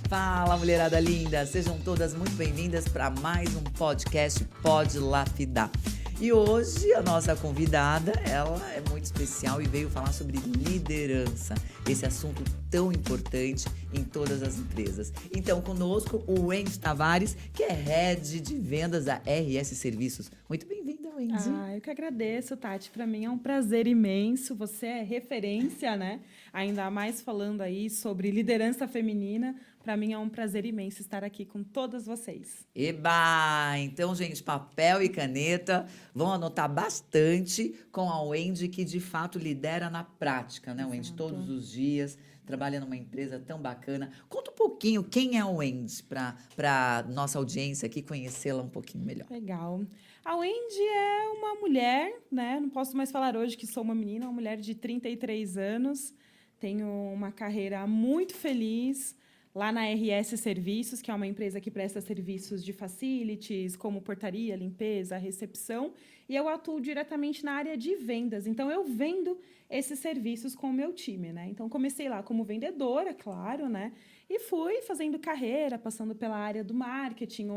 Fala, mulherada linda! Sejam todas muito bem-vindas para mais um podcast Pode Lapidar. E hoje a nossa convidada, ela é muito especial e veio falar sobre liderança, esse assunto tão importante em todas as empresas. Então, conosco, o Wendy Tavares, que é Head de Vendas da RS Serviços. Muito bem-vinda, Wendy. Eu que agradeço, Tati. Para mim é um prazer imenso. Você é referência, né? Ainda mais falando aí sobre liderança feminina. Para mim é um prazer imenso estar aqui com todas vocês. Eba! Então, gente, papel e caneta, vão anotar bastante com a Wendy, que de fato lidera na prática, né, Wendy? Todos os dias, trabalha numa empresa tão bacana. Conta um pouquinho quem é a Wendy, para nossa audiência aqui conhecê-la um pouquinho melhor. Legal. A Wendy é uma mulher, né? Não posso mais falar hoje que sou uma menina, uma mulher de 33 anos. Tenho uma carreira muito feliz lá na RS Serviços, que é uma empresa que presta serviços de facilities, como portaria, limpeza, recepção, e eu atuo diretamente na área de vendas. Então, eu vendo esses serviços com o meu time, né? Então, comecei lá como vendedora, claro, né? E fui fazendo carreira, passando pela área do marketing.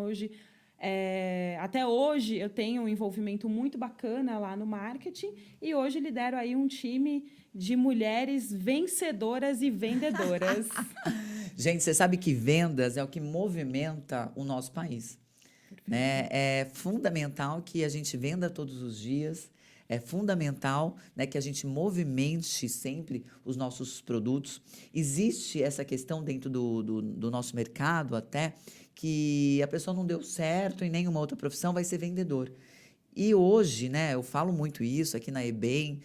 Até hoje, eu tenho um envolvimento muito bacana lá no marketing e hoje lidero aí um time de mulheres vencedoras e vendedoras. Gente, você sabe que vendas é o que movimenta o nosso país, né? É fundamental que a gente venda todos os dias, é fundamental, né, que a gente movimente sempre os nossos produtos. Existe essa questão dentro do nosso mercado até, que a pessoa não deu certo em nenhuma outra profissão, vai ser vendedor. E hoje, né, eu falo muito isso aqui na EBEM,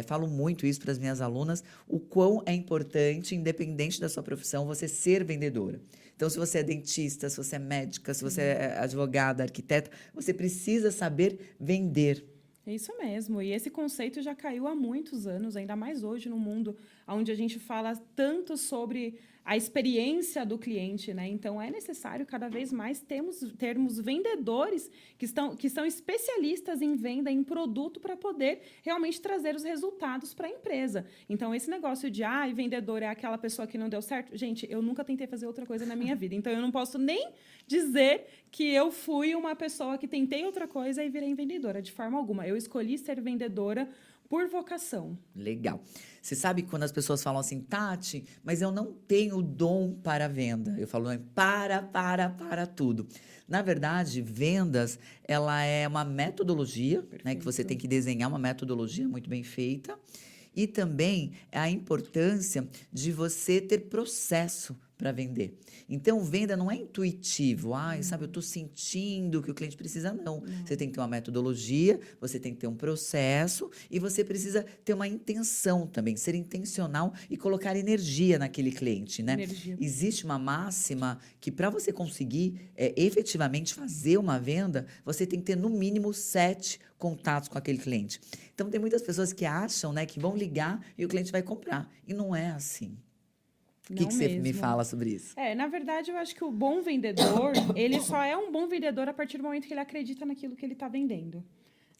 falo muito isso para as minhas alunas, o quão é importante, independente da sua profissão, você ser vendedora. Então, se você é dentista, se você é médica, se você é advogada, arquiteta, você precisa saber vender. É isso mesmo. E esse conceito já caiu há muitos anos, ainda mais hoje no mundo, onde a gente fala tanto sobre a experiência do cliente, né? Então, é necessário cada vez mais termos vendedores que são especialistas em venda, em produto, para poder realmente trazer os resultados para a empresa. Então, esse negócio de, vendedor é aquela pessoa que não deu certo. Gente, eu nunca tentei fazer outra coisa na minha vida. Então, eu não posso nem dizer que eu fui uma pessoa que tentei outra coisa e virei vendedora, de forma alguma. Eu escolhi ser vendedora por vocação. Legal. Você sabe quando as pessoas falam assim, Tati, mas eu não tenho dom para venda. Eu falo, para tudo. Na verdade, vendas, ela é uma metodologia, né, que você tem que desenhar uma metodologia muito bem feita. E também a importância de você ter processo para vender. Então, venda não é intuitivo. Sabe, eu estou sentindo que o cliente precisa. Não. Você tem que ter uma metodologia, você tem que ter um processo e você precisa ter uma intenção também, ser intencional e colocar energia naquele cliente, né? Energia. Existe uma máxima que para você conseguir efetivamente fazer uma venda, você tem que ter no mínimo 7 contatos com aquele cliente. Então, tem muitas pessoas que acham, né, que vão ligar e o cliente vai comprar. E não é assim. O que você me fala sobre isso? Na verdade, eu acho que o bom vendedor, ele só é um bom vendedor a partir do momento que ele acredita naquilo que ele está vendendo.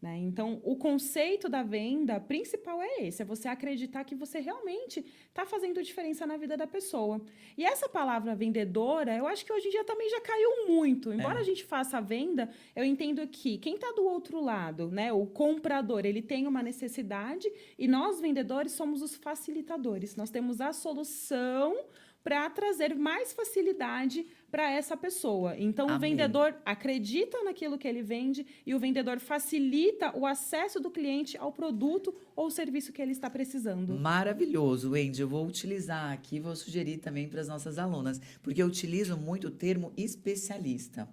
Né? Então, o conceito da venda principal é esse, é você acreditar que você realmente está fazendo diferença na vida da pessoa. E essa palavra vendedora, eu acho que hoje em dia também já caiu muito. Embora a gente faça a venda, eu entendo que quem está do outro lado, né, o comprador, ele tem uma necessidade e nós, vendedores, somos os facilitadores. Nós temos a solução para trazer mais facilidade para essa pessoa. Então, Amém. O vendedor acredita naquilo que ele vende e o vendedor facilita o acesso do cliente ao produto ou serviço que ele está precisando. Maravilhoso, Wendy. Eu vou utilizar aqui, vou sugerir também para as nossas alunas, porque eu utilizo muito o termo especialista.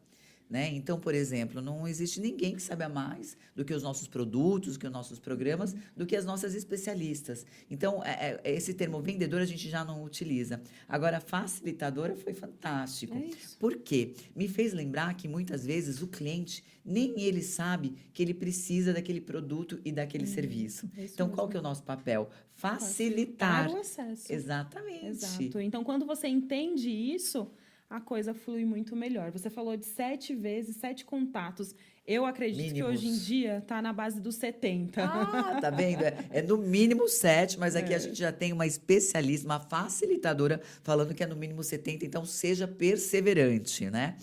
Né? Então, por exemplo, não existe ninguém que saiba mais do que os nossos produtos, do que os nossos programas, do que as nossas especialistas. Então, esse termo vendedor a gente já não utiliza. Agora, facilitadora foi fantástico. É isso. Por quê? Me fez lembrar que muitas vezes o cliente nem ele sabe que ele precisa daquele produto e daquele serviço. Então, mesmo. qual que é o nosso papel? Facilitar o acesso. Exatamente. Exato. Então, quando você entende isso, a coisa flui muito melhor. Você falou de 7 vezes, 7 contatos. Eu acredito que hoje em Mínimos. dia está na base dos 70. Ah, tá vendo? É no mínimo 7, mas aqui a gente já tem uma especialista, uma facilitadora, falando que é no mínimo 70, então seja perseverante, né?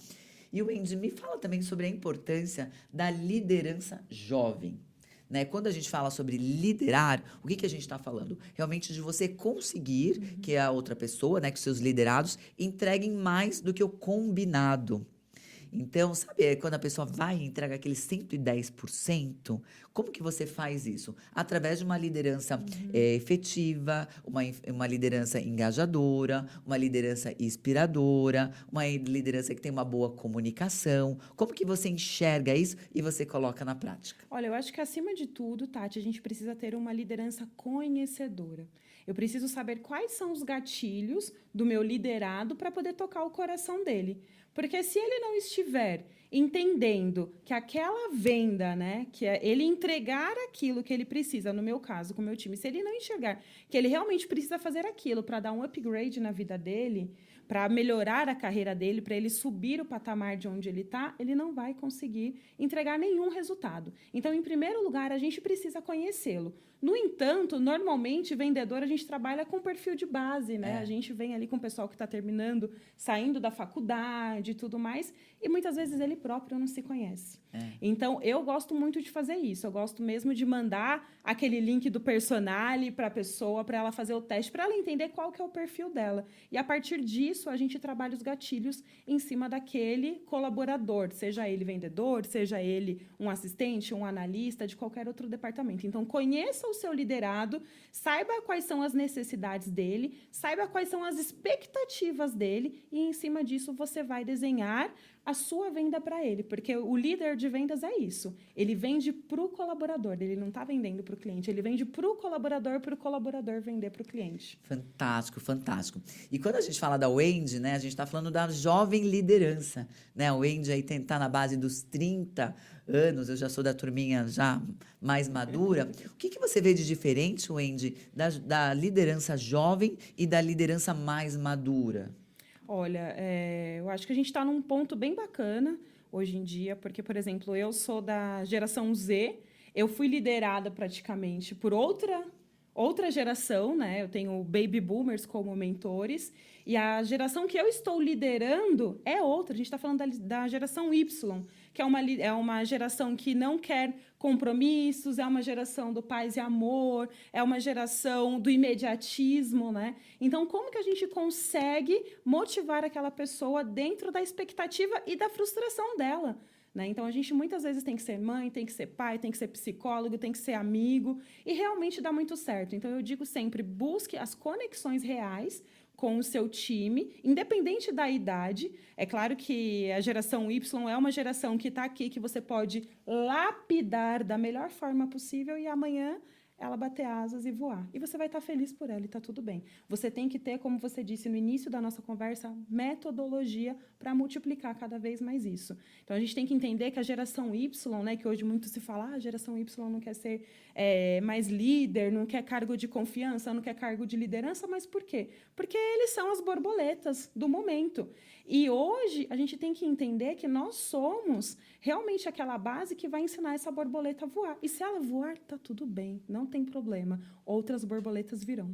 E o Wendy, me fala também sobre a importância da liderança jovem. Né? Quando a gente fala sobre liderar, o que a gente está falando? Realmente de você conseguir que a outra pessoa, né, que os seus liderados, entreguem mais do que o combinado. Então, sabe, quando a pessoa vai e entrega aquele 110%, como que você faz isso? Através de uma liderança efetiva, uma liderança engajadora, uma liderança inspiradora, uma liderança que tem uma boa comunicação. Como que você enxerga isso e você coloca na prática? Olha, eu acho que acima de tudo, Tati, a gente precisa ter uma liderança conhecedora. Eu preciso saber quais são os gatilhos do meu liderado para poder tocar o coração dele. Porque se ele não estiver entendendo que aquela venda, né, que é ele entregar aquilo que ele precisa, no meu caso, com o meu time, se ele não enxergar que ele realmente precisa fazer aquilo para dar um upgrade na vida dele, para melhorar a carreira dele, para ele subir o patamar de onde ele está, ele não vai conseguir entregar nenhum resultado. Então, em primeiro lugar, a gente precisa conhecê-lo. No entanto, normalmente, vendedor, a gente trabalha com perfil de base, né? A gente vem ali com o pessoal que está terminando, saindo da faculdade e tudo mais, e muitas vezes ele próprio não se conhece. Então, eu gosto muito de fazer isso. Eu gosto mesmo de mandar aquele link do Personale para a pessoa, para ela fazer o teste, para ela entender qual que é o perfil dela. E, a partir disso, a gente trabalha os gatilhos em cima daquele colaborador, seja ele vendedor, seja ele um assistente, um analista, de qualquer outro departamento. Então, conheça o seu liderado, saiba quais são as necessidades dele, saiba quais são as expectativas dele e, em cima disso, você vai desenhar a sua venda para ele, porque o líder de vendas é isso. Ele vende para o colaborador, ele não está vendendo para o cliente, ele vende para o colaborador vender para o cliente. Fantástico, fantástico. E quando a gente fala da Wendy, né, a gente está falando da jovem liderança, né? A Wendy aí tá na base dos 30 anos, eu já sou da turminha já mais madura. O que você vê de diferente, Wendy, da liderança jovem e da liderança mais madura? Olha, eu acho que a gente está num ponto bem bacana hoje em dia, porque, por exemplo, eu sou da geração Z, eu fui liderada praticamente por outra geração, né? Eu tenho baby boomers como mentores, e a geração que eu estou liderando é outra. A gente está falando da geração Y, que é uma geração que não quer compromissos, é uma geração do paz e amor, é uma geração do imediatismo, né? Então, como que a gente consegue motivar aquela pessoa dentro da expectativa e da frustração dela? Né? Então, a gente muitas vezes tem que ser mãe, tem que ser pai, tem que ser psicólogo, tem que ser amigo, e realmente dá muito certo. Então, eu digo sempre, busque as conexões reais com o seu time, independente da idade. É claro que a geração Y é uma geração que está aqui, que você pode lapidar da melhor forma possível, e amanhã ela bater asas e voar. E você vai estar feliz por ela e está tudo bem. Você tem que ter, como você disse no início da nossa conversa, metodologia para multiplicar cada vez mais isso. Então, a gente tem que entender que a geração Y, né, que hoje muito se fala, a geração Y não quer ser mais líder, não quer cargo de confiança, não quer cargo de liderança, mas por quê? Porque eles são as borboletas do momento. E hoje a gente tem que entender que nós somos realmente aquela base que vai ensinar essa borboleta a voar. E se ela voar, está tudo bem, não tem problema. Outras borboletas virão.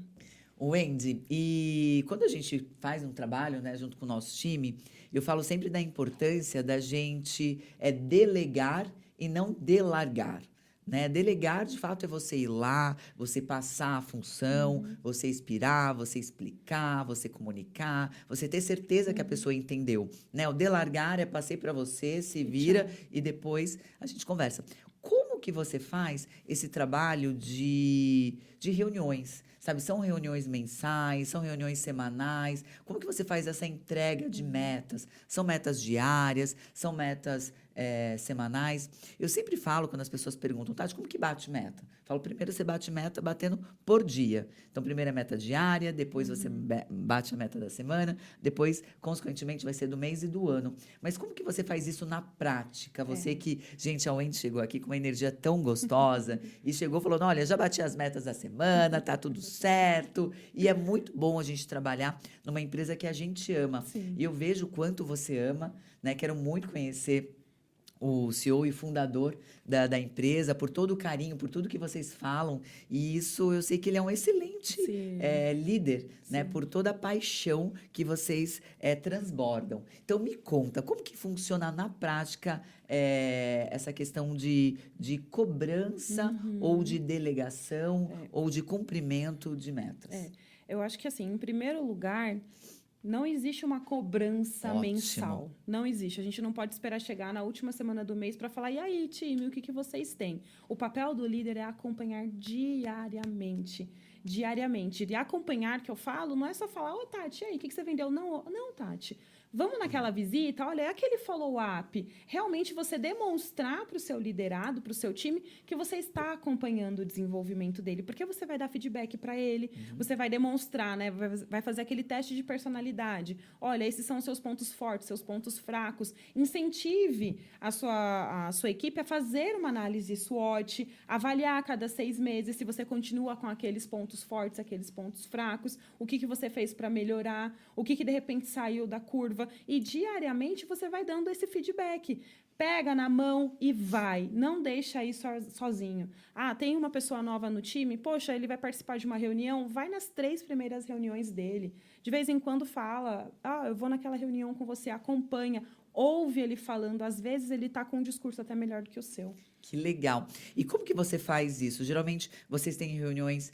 Wendy, e quando a gente faz um trabalho, né, junto com o nosso time, eu falo sempre da importância da gente delegar e não delargar. Né? Delegar, de fato, é você ir lá, você passar a função, você inspirar, você explicar, você comunicar, você ter certeza que a pessoa entendeu. Né? O delargar é passei para você, se vira e depois a gente conversa. Como que você faz esse trabalho de reuniões? Sabe, são reuniões mensais, são reuniões semanais. Como que você faz essa entrega de metas? São metas diárias, são metas semanais? Eu sempre falo, quando as pessoas perguntam, Tati, como que bate meta? Falo, primeiro você bate meta batendo por dia. Então, primeiro é meta diária, depois você bate a meta da semana, depois, consequentemente, vai ser do mês e do ano. Mas como que você faz isso na prática? Você que, gente, a Wendy chegou aqui com uma energia tão gostosa e chegou falando, olha, já bati as metas da semana, tá tudo certo. E é muito bom a gente trabalhar numa empresa que a gente ama. Sim. E eu vejo o quanto você ama, né? Quero muito conhecer o CEO e fundador da empresa, por todo o carinho, por tudo que vocês falam. E isso eu sei que ele é um excelente Sim. líder, né? Sim. Por toda a paixão que vocês transbordam. Então, me conta, como que funciona na prática essa questão de cobrança ou de delegação ou de cumprimento de metas? Eu acho que, assim, em primeiro lugar, não existe uma cobrança Ótimo. mensal. Não existe. A gente não pode esperar chegar na última semana do mês para falar, e aí, time, o que vocês têm? O papel do líder é acompanhar diariamente. Diariamente. E acompanhar, que eu falo, não é só falar, ô, Tati, e aí, o que você vendeu? Não, Tati. Vamos naquela visita, olha, é aquele follow-up. Realmente você demonstrar para o seu liderado, para o seu time, que você está acompanhando o desenvolvimento dele. Porque você vai dar feedback para ele, você vai demonstrar, né? Vai fazer aquele teste de personalidade. Olha, esses são os seus pontos fortes, seus pontos fracos. Incentive a sua equipe a fazer uma análise SWOT, avaliar a cada 6 meses se você continua com aqueles pontos fortes, aqueles pontos fracos, o que você fez para melhorar, o que de repente saiu da curva. E diariamente você vai dando esse feedback. Pega na mão e vai. Não deixa aí sozinho. Ah, tem uma pessoa nova no time? Poxa, ele vai participar de uma reunião? Vai nas 3 primeiras reuniões dele. De vez em quando fala, eu vou naquela reunião com você, acompanha. Ouve ele falando. Às vezes ele está com um discurso até melhor do que o seu. Que legal. E como que você faz isso? Geralmente, vocês têm reuniões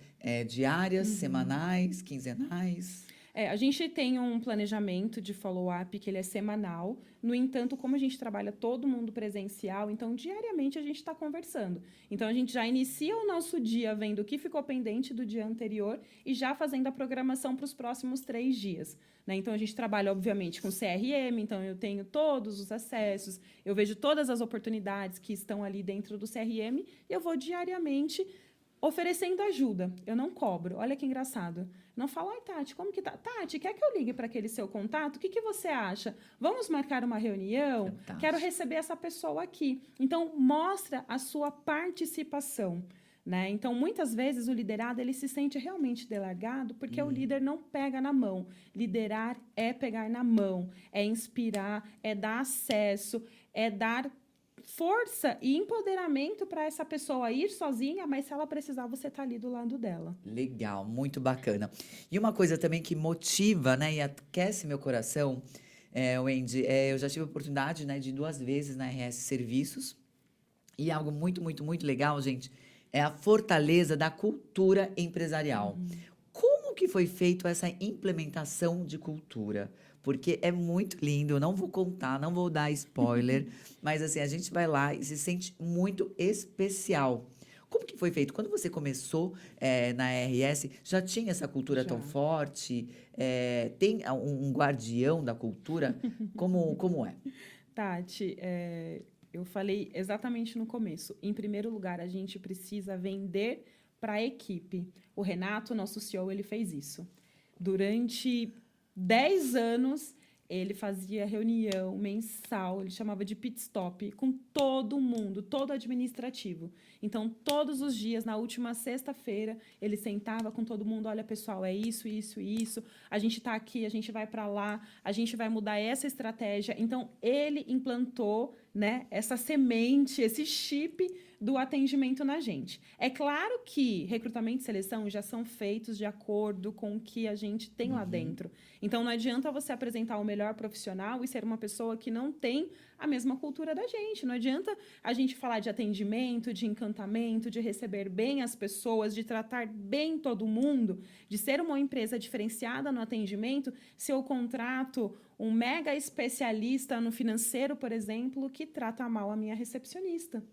diárias, semanais, quinzenais? A gente tem um planejamento de follow-up que ele é semanal. No entanto, como a gente trabalha todo mundo presencial, então diariamente a gente está conversando. Então a gente já inicia o nosso dia vendo o que ficou pendente do dia anterior e já fazendo a programação para os próximos 3 dias. Né? Então a gente trabalha, obviamente, com CRM, então eu tenho todos os acessos, eu vejo todas as oportunidades que estão ali dentro do CRM e eu vou diariamente oferecendo ajuda. Eu não cobro. Olha que engraçado. Não falo, ai, Tati, como que tá? Tati, quer que eu ligue para aquele seu contato? O que você acha? Vamos marcar uma reunião? Fantástico. Quero receber essa pessoa aqui. Então, mostra a sua participação. Né? Então, muitas vezes, o liderado ele se sente realmente delargado porque o líder não pega na mão. Liderar é pegar na mão, é inspirar, é dar acesso, é dar força e empoderamento para essa pessoa ir sozinha, mas se ela precisar, você está ali do lado dela. Legal, muito bacana. E uma coisa também que motiva, né, e aquece meu coração, Wendy, eu já tive a oportunidade, né, de 2 vezes na RS Serviços, e algo muito, muito, muito legal, gente, é a fortaleza da cultura empresarial. Como que foi feito essa implementação de cultura? Porque é muito lindo, eu não vou contar, não vou dar spoiler, mas assim, a gente vai lá e se sente muito especial. Como que foi feito? Quando você começou na RS, já tinha essa cultura tão forte? Tem um guardião da cultura? Como é? Tati, eu falei exatamente no começo. Em primeiro lugar, a gente precisa vender para a equipe. O Renato, nosso CEO, ele fez isso. Durante 10 anos, ele fazia reunião mensal, ele chamava de pit stop, com todo mundo, todo administrativo. Então, todos os dias, na última sexta-feira, ele sentava com todo mundo, olha, pessoal, é isso, isso, isso, a gente está aqui, a gente vai para lá, a gente vai mudar essa estratégia. Então, ele implantou, né, essa semente, esse chip do atendimento na gente. É claro que recrutamento e seleção já são feitos de acordo com o que a gente tem lá dentro. Então, não adianta você apresentar o melhor profissional e ser uma pessoa que não tem a mesma cultura da gente. Não adianta a gente falar de atendimento, de encantamento, de receber bem as pessoas, de tratar bem todo mundo, de ser uma empresa diferenciada no atendimento, se eu contrato um mega especialista no financeiro, por exemplo, que trata mal a minha recepcionista.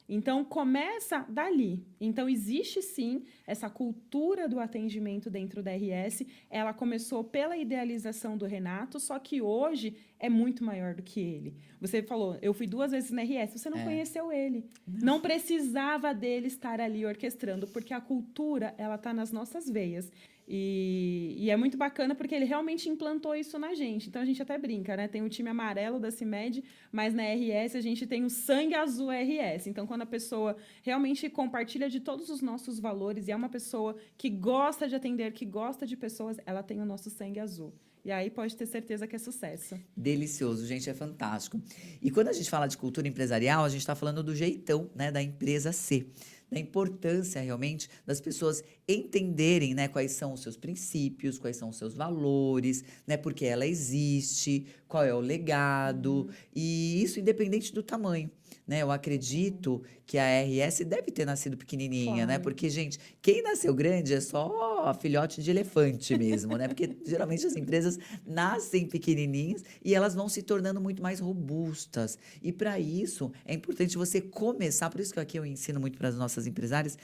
Então, começa dali. Então, existe, sim, essa cultura do atendimento dentro da RS. Ela começou pela idealização do Renato, só que hoje é muito maior do que ele. Você falou, eu fui 2 vezes na RS, você não conheceu ele. Não precisava dele estar ali orquestrando, porque a cultura, ela está nas nossas veias. E é muito bacana porque ele realmente implantou isso na gente. Então a gente até brinca, né? Tem o time amarelo da CIMED, mas na RS a gente tem o sangue azul RS. Então quando a pessoa realmente compartilha de todos os nossos valores e é uma pessoa que gosta de atender, que gosta de pessoas, ela tem o nosso sangue azul. E aí pode ter certeza que é sucesso. Delicioso, gente, é fantástico. E quando a gente fala de cultura empresarial, a gente está falando do jeitão, né, da empresa ser. Da importância, realmente, das pessoas entenderem, né, quais são os seus princípios, quais são os seus valores, né, porque ela existe, qual é o legado, e isso independente do tamanho. Né, eu acredito que a RS deve ter nascido pequenininha, né? Claro. Porque, gente, quem nasceu grande é só filhote de elefante mesmo, né? Porque geralmente as empresas nascem pequenininhas e elas vão se tornando muito mais robustas. E para isso é importante você começar, por isso que aqui eu ensino muito para as nossas empresárias,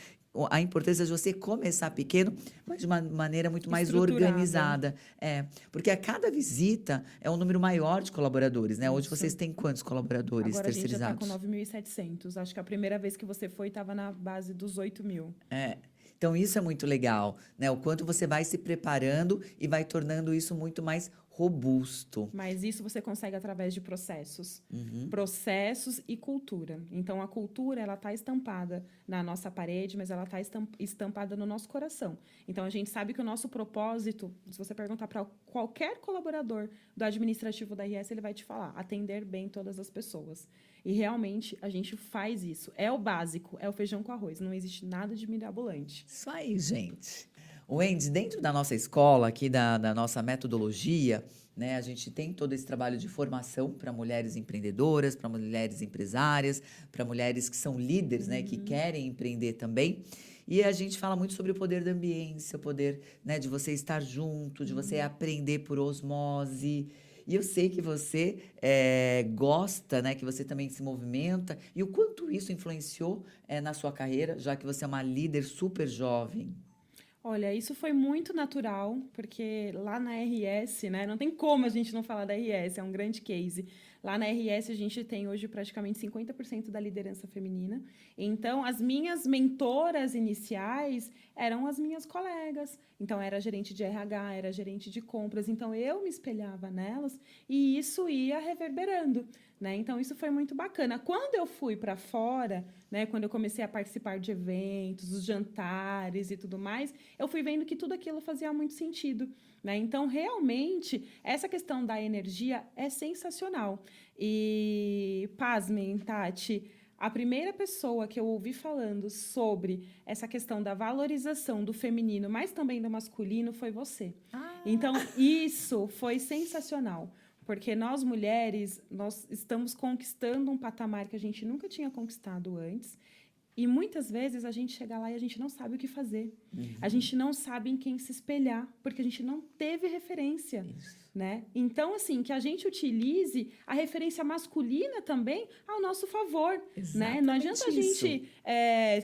a importância de você começar pequeno, mas de uma maneira muito mais Estruturada. organizada. É, porque a cada visita é um número maior de colaboradores, né? Hoje Isso. vocês têm quantos colaboradores Agora a gente já está terceirizados? com 9.700. Acho que a primeira vez que você foi estava na base dos 8.000. É. Então, isso é muito legal, né? O quanto você vai se preparando e vai tornando isso muito mais robusto. Mas isso você consegue através de processos. Processos e cultura. Então, a cultura, ela está estampada na nossa parede, mas ela está estampada no nosso coração. Então, a gente sabe que o nosso propósito, se você perguntar para qualquer colaborador do administrativo da RS, ele vai te falar, atender bem todas as pessoas. E, realmente, a gente faz isso. É o básico, é o feijão com arroz. Não existe nada de mirabolante. Isso aí, gente. Wendy, dentro da nossa escola, aqui da nossa metodologia, né, a gente tem todo esse trabalho de formação para mulheres empreendedoras, para mulheres empresárias, para mulheres que são líderes, né, que querem empreender também. E a gente fala muito sobre o poder da ambiência, o poder, né, de você estar junto, de você aprender por osmose. E eu sei que você gosta, né, que você também se movimenta. E o quanto isso influenciou na sua carreira, já que você é uma líder super jovem. Olha, isso foi muito natural, porque lá na RS, né, não tem como a gente não falar da RS, é um grande case. Lá na RS a gente tem hoje praticamente 50% da liderança feminina. Então, as minhas mentoras iniciais eram as minhas colegas. Então, era gerente de RH, era gerente de compras. Então, eu me espelhava nelas e isso ia reverberando. Né? Então, isso foi muito bacana. Quando eu fui para fora, né, quando eu comecei a participar de eventos, os jantares e tudo mais, eu fui vendo que tudo aquilo fazia muito sentido. Né? Então, realmente, essa questão da energia é sensacional. E, pasmem, Tati, a primeira pessoa que eu ouvi falando sobre essa questão da valorização do feminino, mas também do masculino, foi você. Então, isso foi sensacional. Porque nós, mulheres, nós estamos conquistando um patamar que a gente nunca tinha conquistado antes. E muitas vezes a gente chega lá e a gente não sabe o que fazer. A gente não sabe em quem se espelhar, porque a gente não teve referência. Né? Então, assim, que a gente utilize a referência masculina também ao nosso favor. Né? Não adianta a gente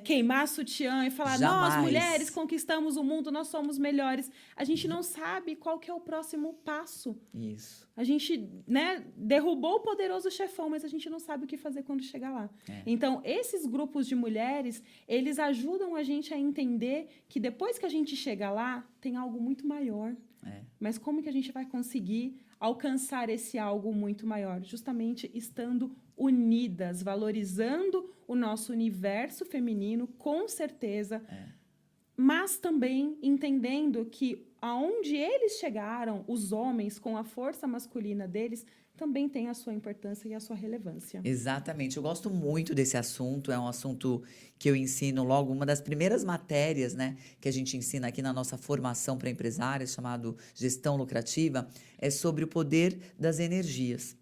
queimar sutiã e falar, Jamais. nós, mulheres, conquistamos o mundo, nós somos melhores. A gente não sabe qual que é o próximo passo. Isso. A gente, né, derrubou o poderoso chefão, mas a gente não sabe o que fazer quando chegar lá. Então, esses grupos de mulheres, eles ajudam a gente a entender que depois que a gente chega lá, tem algo muito maior. Mas como que a gente vai conseguir alcançar esse algo muito maior? Justamente estando unidas, valorizando o nosso universo feminino, com certeza, mas também entendendo que aonde eles chegaram, os homens, com a força masculina deles, também tem a sua importância e a sua relevância. Exatamente. Eu gosto muito desse assunto. É um assunto que eu ensino logo, uma das primeiras matérias, né, que a gente ensina aqui na nossa formação para empresários, chamado Gestão Lucrativa, é sobre o poder das energias.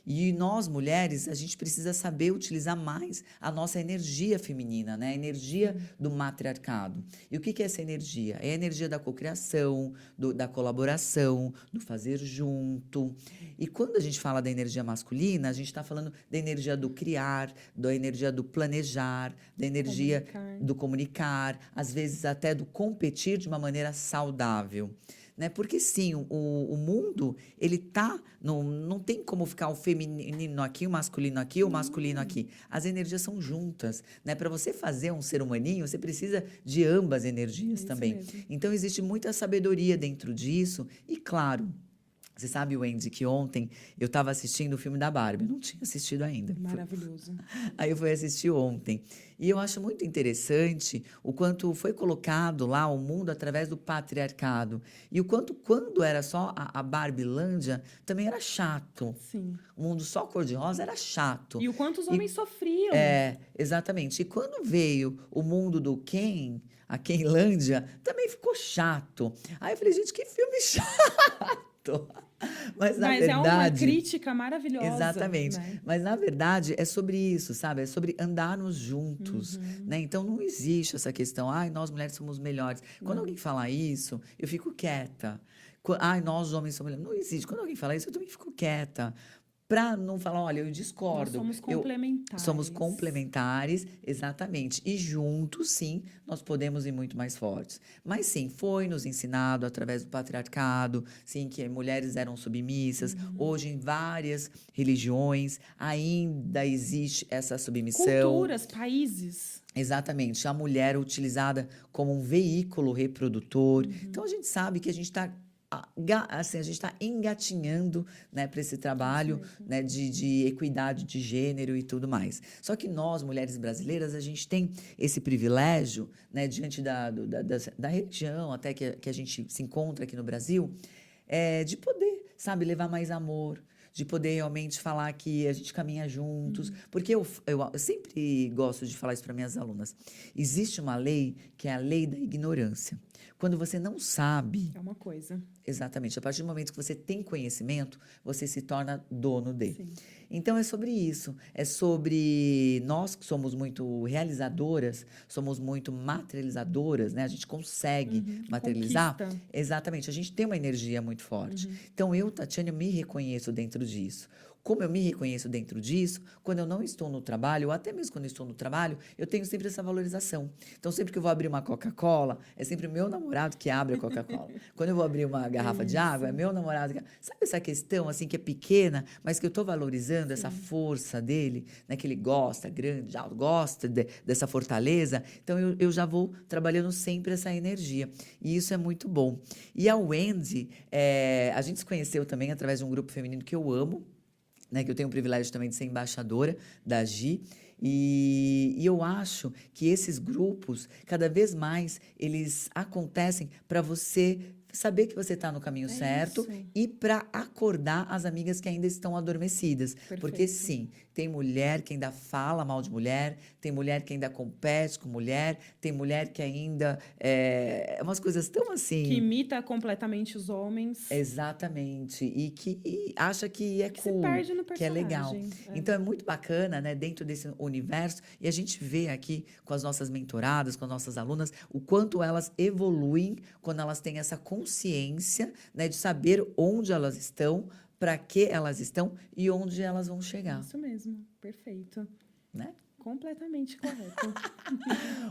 E nós, mulheres, a gente precisa saber utilizar mais a nossa energia feminina, né? A energia do matriarcado. E o que é essa energia? É a energia da cocriação, da colaboração, do fazer junto. E quando a gente fala da energia masculina, a gente está falando da energia do criar, da energia do planejar, da energia do comunicar, às vezes até do competir de uma maneira saudável. né? Porque sim, o mundo, ele tá, não tem como ficar o feminino aqui, o masculino aqui, o masculino aqui. As energias são juntas, né? Para você fazer um ser humaninho, você precisa de ambas energias Isso também. mesmo. Então existe muita sabedoria dentro disso e claro, você sabe, Wendy, que ontem eu estava assistindo o filme da Barbie. Eu não tinha assistido ainda. Maravilhoso. Aí eu fui assistir ontem. E eu acho muito interessante o quanto foi colocado lá o mundo através do patriarcado. E o quanto, quando era só a Barbilândia, também era chato. Sim. O mundo só cor-de-rosa era chato. E o quanto os E homens sofriam. exatamente. E quando veio o mundo do Ken, a Kenlândia, também ficou chato. Aí eu falei, gente, que filme chato. Mas na Mas é uma verdade, crítica maravilhosa. exatamente. Né? Mas na verdade é sobre isso, sabe? É sobre andarmos juntos, né? Então não existe essa questão, ai, nós mulheres somos melhores. Quando alguém fala isso, eu fico quieta. Ai, nós homens somos melhores. Não existe. Quando alguém fala isso, eu também fico quieta. Para não falar, olha, eu Nós discordo. somos Eu, complementares. somos complementares, exatamente. E juntos, sim, nós podemos ir muito mais fortes. Mas sim, foi nos ensinado através do patriarcado, sim, que mulheres eram submissas. Hoje, em várias religiões, ainda existe essa submissão. Culturas, países. Exatamente. A mulher é utilizada como um veículo reprodutor. Então, a gente sabe que a gente está assim, a gente está engatinhando, né, para esse trabalho, né, de equidade de gênero e tudo mais. Só que nós, mulheres brasileiras, a gente tem esse privilégio, né, diante da religião até que a gente se encontra aqui no Brasil, de poder, sabe, levar mais amor, de poder realmente falar que a gente caminha juntos. Porque eu sempre gosto de falar isso para minhas alunas. Existe uma lei que é a lei da ignorância. Quando você não sabe, É uma coisa. exatamente, a partir do momento que você tem conhecimento, você se torna dono dele. Sim. Então é sobre isso, é sobre nós que somos muito realizadoras, somos muito materializadoras, né? A gente consegue materializar. Conquista. Exatamente, a gente tem uma energia muito forte. Então eu, Tatiana, me reconheço dentro disso. Como eu me reconheço dentro disso, quando eu não estou no trabalho, ou até mesmo quando eu estou no trabalho, eu tenho sempre essa valorização. Então, sempre que eu vou abrir uma Coca-Cola, é sempre o meu namorado que abre a Coca-Cola. Quando eu vou abrir uma garrafa de água, é meu namorado que... Sabe essa questão, assim, que é pequena, mas que eu estou valorizando essa força dele, né? Que ele gosta, grande, já gosta dessa fortaleza. Então, eu já vou trabalhando sempre essa energia. E isso é muito bom. E a Wendy, a gente se conheceu também através de um grupo feminino que eu amo, né, que eu tenho o privilégio também de ser embaixadora da GI, e eu acho que esses grupos, cada vez mais, eles acontecem para você saber que você está no caminho certo isso. e para acordar as amigas que ainda estão adormecidas. Porque, Perfeito. sim, tem mulher que ainda fala mal de mulher, tem mulher que ainda compete com mulher, tem mulher que ainda... umas coisas tão assim... Que imita completamente os homens. Exatamente. E que acha que é Que se cool, perde no que é legal. personagem. Então é muito bacana, né, dentro desse universo, e a gente vê aqui com as nossas mentoradas, com as nossas alunas, o quanto elas evoluem quando elas têm essa consciência, né, de saber onde elas estão, para que elas estão e onde elas vão chegar, Isso mesmo. Perfeito. né? Completamente correto.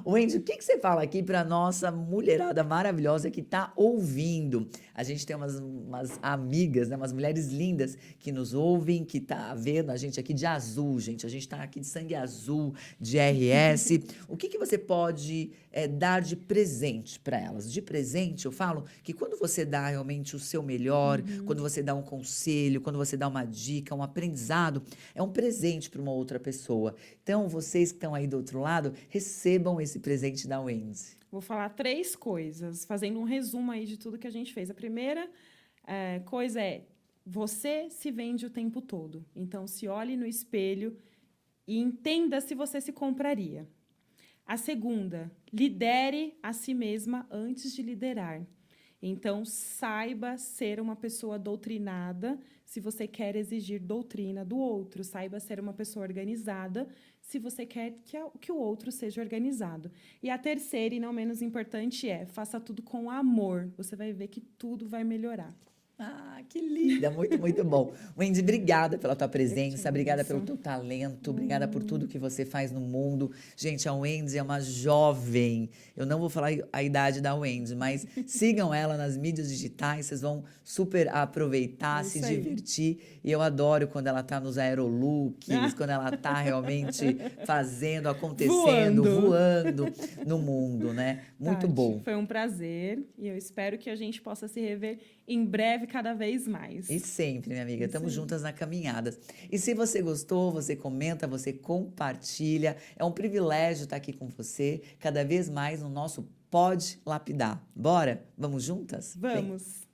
Wendy, o que você fala aqui para nossa mulherada maravilhosa que está ouvindo? A gente tem umas amigas, né, umas mulheres lindas que nos ouvem, que tá vendo a gente aqui de azul, gente. A gente está aqui de sangue azul, de RS. O que você pode dar de presente para elas? De presente, eu falo que quando você dá realmente o seu melhor, quando você dá um conselho, quando você dá uma dica, um aprendizado, é um presente para uma outra pessoa. Então, vocês que estão aí do outro lado, recebam esse presente da Wendy. Vou falar 3 coisas, fazendo um resumo aí de tudo que a gente fez. A primeira coisa é, você se vende o tempo todo. Então, se olhe no espelho e entenda se você se compraria. A segunda, lidere a si mesma antes de liderar. Então, saiba ser uma pessoa doutrinada se você quer exigir doutrina do outro. Saiba ser uma pessoa organizada se você quer que o outro seja organizado. E a terceira, e não menos importante, faça tudo com amor. Você vai ver que tudo vai melhorar. Ah, que linda! Muito, muito bom. Wendy, obrigada pela tua Eu que presença, obrigada pelo agradeço. teu talento, obrigada por tudo que você faz no mundo. Gente, a Wendy é uma jovem. Eu não vou falar a idade da Wendy, mas sigam ela nas mídias digitais, vocês vão super aproveitar, É se isso aí. divertir. E eu adoro quando ela tá nos aerolooks, quando ela tá realmente fazendo, acontecendo, voando no mundo, né? Muito Tati, bom. foi um prazer e eu espero que a gente possa se rever em breve, cada vez mais. E sempre, minha amiga, Isso estamos aí. juntas na caminhada. E se você gostou, você comenta, você compartilha. É um privilégio estar aqui com você, cada vez mais no nosso Pode Lapidar. Bora? Vamos juntas? Vem. Vamos!